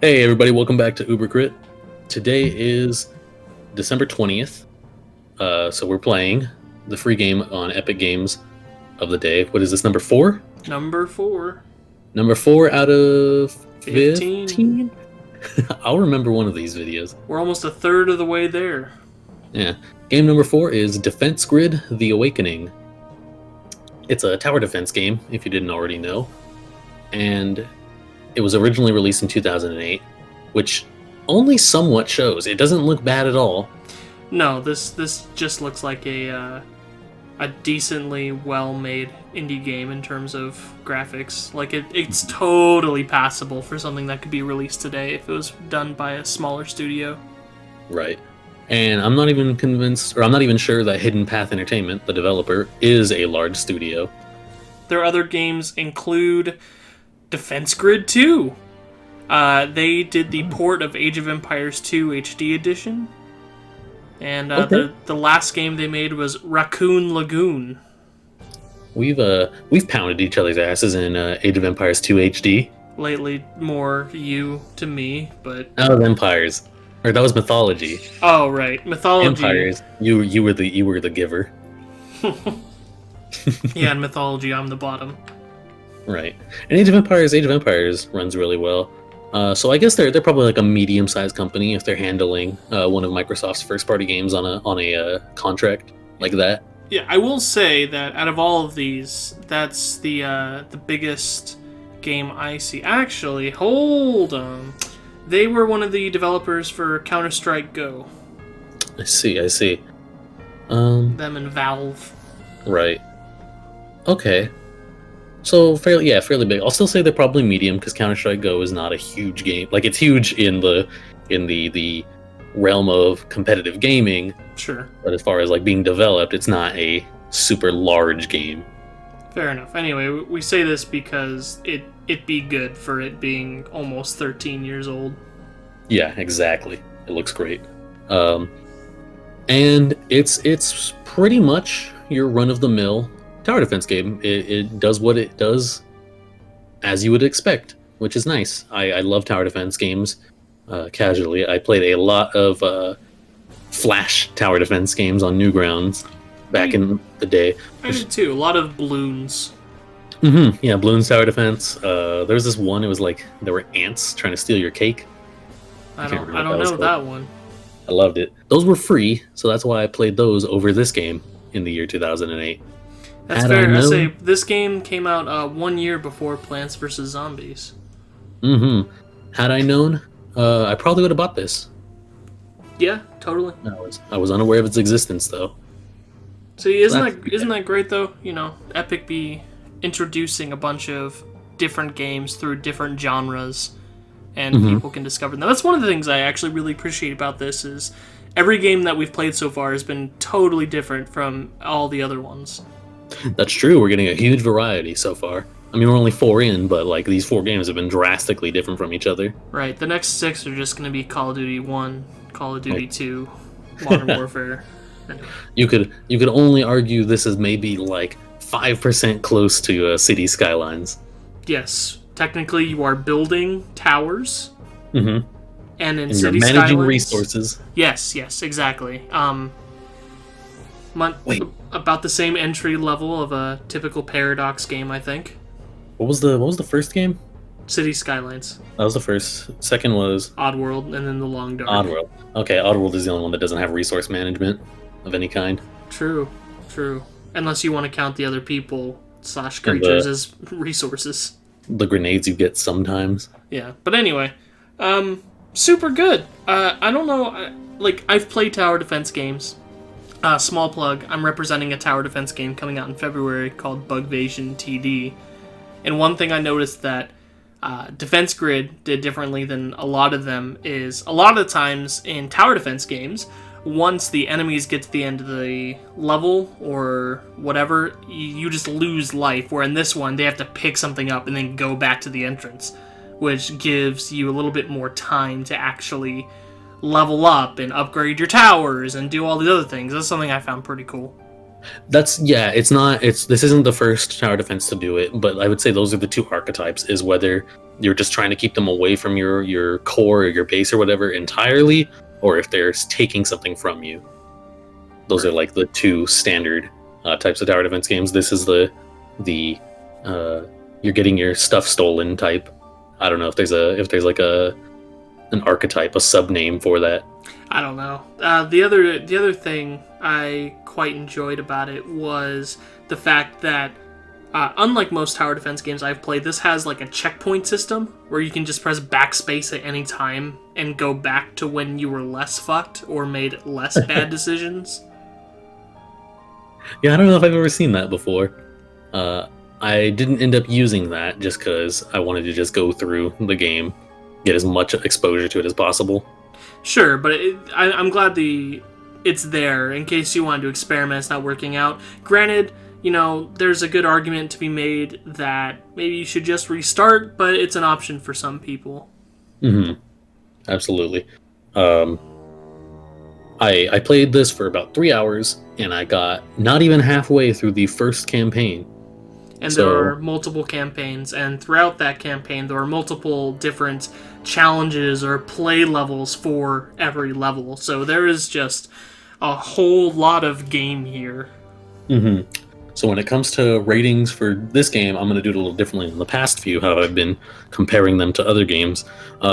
Hey everybody, welcome back to Uber Crit. Today is December 20th, so we're playing the free game on Epic Games of the day. What is this, number 4? Number 4. Number 4 out of 15. 15? I'll remember one of these videos. We're almost a third of the way there. Yeah. Game number 4 is Defense Grid: The Awakening. It's a tower defense game, if you didn't already know. And it was originally released in 2008, which only somewhat shows. It doesn't look bad at all. No, this just looks like a decently well-made indie game in terms of graphics. Like it's totally passable for something that could be released today if it was done by a smaller studio. Right. And I'm not even convinced, or I'm not even sure that Hidden Path Entertainment, the developer, is a large studio. Their other games include Defense Grid 2. They did the port of Age of Empires 2 HD Edition. And the last game they made was Raccoon Lagoon. We've pounded each other's asses in Age of Empires 2 HD. Lately, more you to me, but That was Empires, or that was Mythology. Oh right, Mythology. Empires, you were the giver. Yeah, in Mythology, I'm the bottom. Right. And Age of Empires runs really well. So I guess they're probably like a medium-sized company if they're handling one of Microsoft's first-party games on a contract like that. Yeah, I will say that out of all of these, that's the biggest game I see. Actually, hold on. They were one of the developers for Counter-Strike Go. I see. Them and Valve. Right. Okay. So fairly big. I'll still say they're probably medium because Counter-Strike Go is not a huge game. Like it's huge in the realm of competitive gaming. Sure. But as far as like being developed, it's not a super large game. Fair enough. Anyway, we say this because it be good for it being almost 13 years old. Yeah, exactly. It looks great. And it's pretty much your run-of-the-mill tower defense game. It does what it does as you would expect, which is nice. I love tower defense games casually. I played a lot of Flash tower defense games on Newgrounds back in the day. I did too. A lot of balloons. Mm-hmm. Yeah, Bloons tower defense. There was this one, it was like there were ants trying to steal your cake. I don't know that one. I loved it. Those were free, so that's why I played those over this game in the year 2008. That's fair. I say this game came out 1 year before Plants vs. Zombies. Mm-hmm. Had I known, I probably would have bought this. Yeah, totally. I was unaware of its existence, though. See, isn't that great though? You know, Epic be introducing a bunch of different games through different genres, and people can discover them. That's one of the things I actually really appreciate about this is every game that we've played so far has been totally different from all the other ones. That's true. We're getting a huge variety so far. I mean, we're only 4 in, but like these 4 games have been drastically different from each other. Right. The next 6 are just going to be Call of Duty 1, Call of Duty 2, Modern Warfare. Anyway. You could only argue this is maybe like 5% close to City Skylines. Yes. Technically, you are building towers. Mm-hmm. And you're City managing Skylines, resources. Yes, exactly. About the same entry level of a typical Paradox game, I think. What was the first game? City Skylines. That was the first. Second was Oddworld, and then The Long Dark. Oddworld. Okay, Oddworld is the only one that doesn't have resource management of any kind. True. Unless you want to count the other people / creatures as resources. The grenades you get sometimes. Yeah, but anyway, super good. I don't know, I've played tower defense games. Small plug, I'm representing a tower defense game coming out in February called Bugvasion TD. And one thing I noticed that Defense Grid did differently than a lot of them is a lot of the times in tower defense games, once the enemies get to the end of the level or whatever, you just lose life, where in this one they have to pick something up and then go back to the entrance, which gives you a little bit more time to actually level up and upgrade your towers and do all the other things. That's something I found pretty cool. This isn't the first tower defense to do it, but I would say those are the two archetypes, is whether you're just trying to keep them away from your core or your base or whatever entirely, or if they're taking something from you. Those are like the two standard types of tower defense games. This is the you're getting your stuff stolen type. I don't know if there's like an archetype, a sub name for that. I don't know. The other thing I quite enjoyed about it was the fact that, unlike most tower defense games I've played, this has like a checkpoint system where you can just press backspace at any time and go back to when you were less fucked or made less bad decisions. Yeah, I don't know if I've ever seen that before. I didn't end up using that just because I wanted to just go through the game, get as much exposure to it as possible. Sure, but I'm glad it's there in case you wanted to experiment. It's not working out. Granted, there's a good argument to be made that maybe you should just restart, but it's an option for some people. Mm-hmm. Absolutely. I played this for about 3 hours, and I got not even halfway through the first campaign. And there are multiple campaigns, and throughout that campaign, there are multiple different challenges or play levels for every level. So there is just a whole lot of game here. Mm-hmm. So when it comes to ratings for this game, I'm going to do it a little differently than the past few, how I've been comparing them to other games.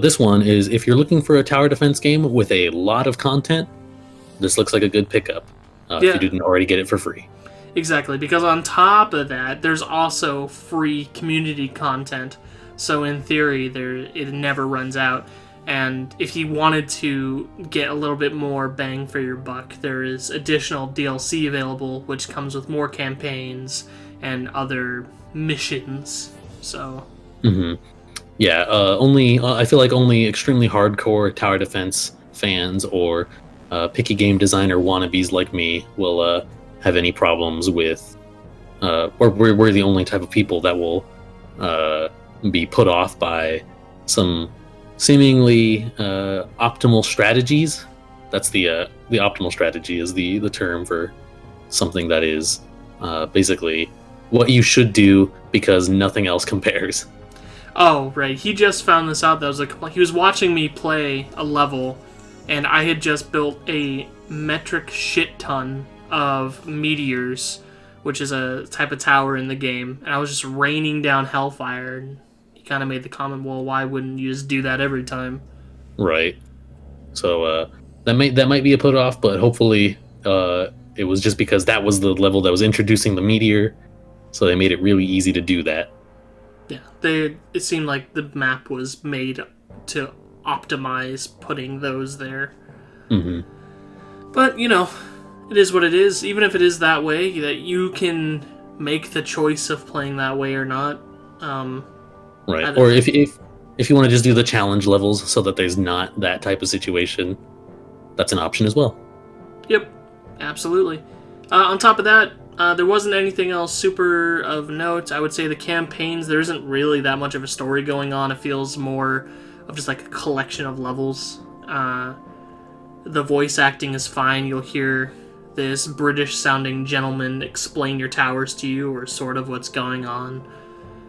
This one is, if you're looking for a tower defense game with a lot of content, this looks like a good pickup, if you didn't already get it for free. Exactly, because on top of that, there's also free community content. So in theory, it never runs out. And if you wanted to get a little bit more bang for your buck, there is additional DLC available, which comes with more campaigns and other missions. So, yeah, I feel like only extremely hardcore tower defense fans or picky game designer wannabes like me will have any problems with, or we're the only type of people that will be put off by some seemingly optimal strategies. That's the optimal strategy is the term for something that is basically what you should do because nothing else compares. Oh, right. He just found this out. That was he was watching me play a level, and I had just built a metric shit ton of meteors, which is a type of tower in the game, and I was just raining down hellfire, and he kind of made the comment, well, why wouldn't you just do that every time? Right. So that might be a put off, but hopefully it was just because that was the level that was introducing the meteor, so they made it really easy to do that. Yeah, it seemed like the map was made to optimize putting those there. But it is what it is. Even if it is that way, that you can make the choice of playing that way or not. Right. Or if you want to just do the challenge levels so that there's not that type of situation, that's an option as well. Yep, absolutely. On top of that, there wasn't anything else super of note. I would say the campaigns, there isn't really that much of a story going on. It feels more of just like a collection of levels. The voice acting is fine. You'll hear this British-sounding gentleman explain your towers to you, or sort of what's going on.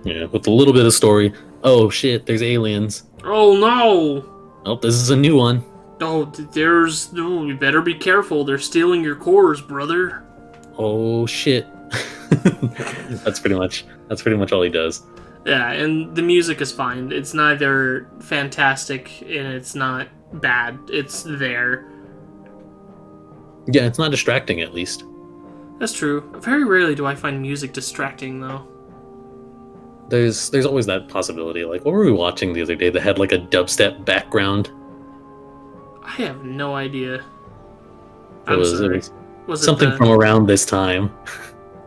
Yeah, with a little bit of story. Oh shit, there's aliens. Oh no! Oh, this is a new one. Oh, you better be careful. They're stealing your cores, brother. Oh shit. That's pretty much all he does. Yeah, and the music is fine. It's neither fantastic and it's not bad. It's there. Yeah, it's not distracting at least. That's true. Very rarely do I find music distracting, though. There's always that possibility. Like, what were we watching the other day that had like a dubstep background? I have no idea. It was something it from around this time.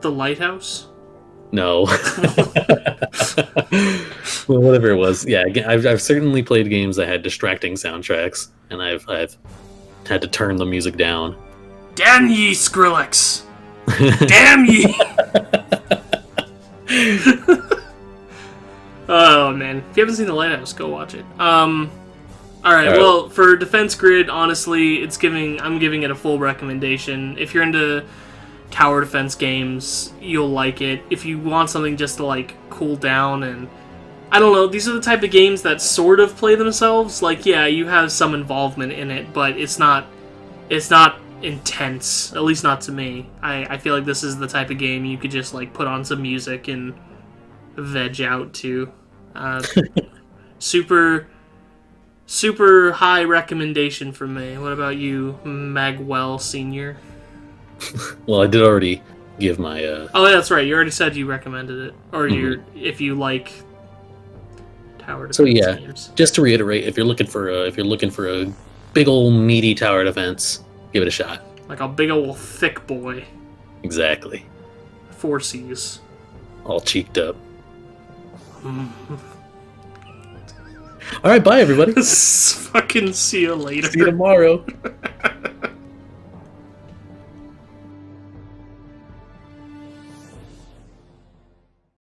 The Lighthouse? No. Well, whatever it was. Yeah, again, I've certainly played games that had distracting soundtracks, and I've had to turn the music down. Damn ye, Skrillex! Damn ye! Oh man, if you haven't seen The Lighthouse, go watch it. Alright, well, for Defense Grid, honestly, I'm giving it a full recommendation. If you're into tower defense games, you'll like it. If you want something just to like cool down and I don't know, these are the type of games that sort of play themselves. Like, yeah, you have some involvement in it, but it's not intense. At least not to me. I feel like this is the type of game you could just like put on some music and veg out to. Super high recommendation from me. What about you, Magwell Senior? Well, I did already give my. Oh, that's right. You already said you recommended it, or if you like tower defense games. Just to reiterate, if you're looking for a big old meaty tower defense, give it a shot. Like a big old thick boy. Exactly. 4 C's. All cheeked up. All right, bye everybody. Fucking see you later. See you tomorrow.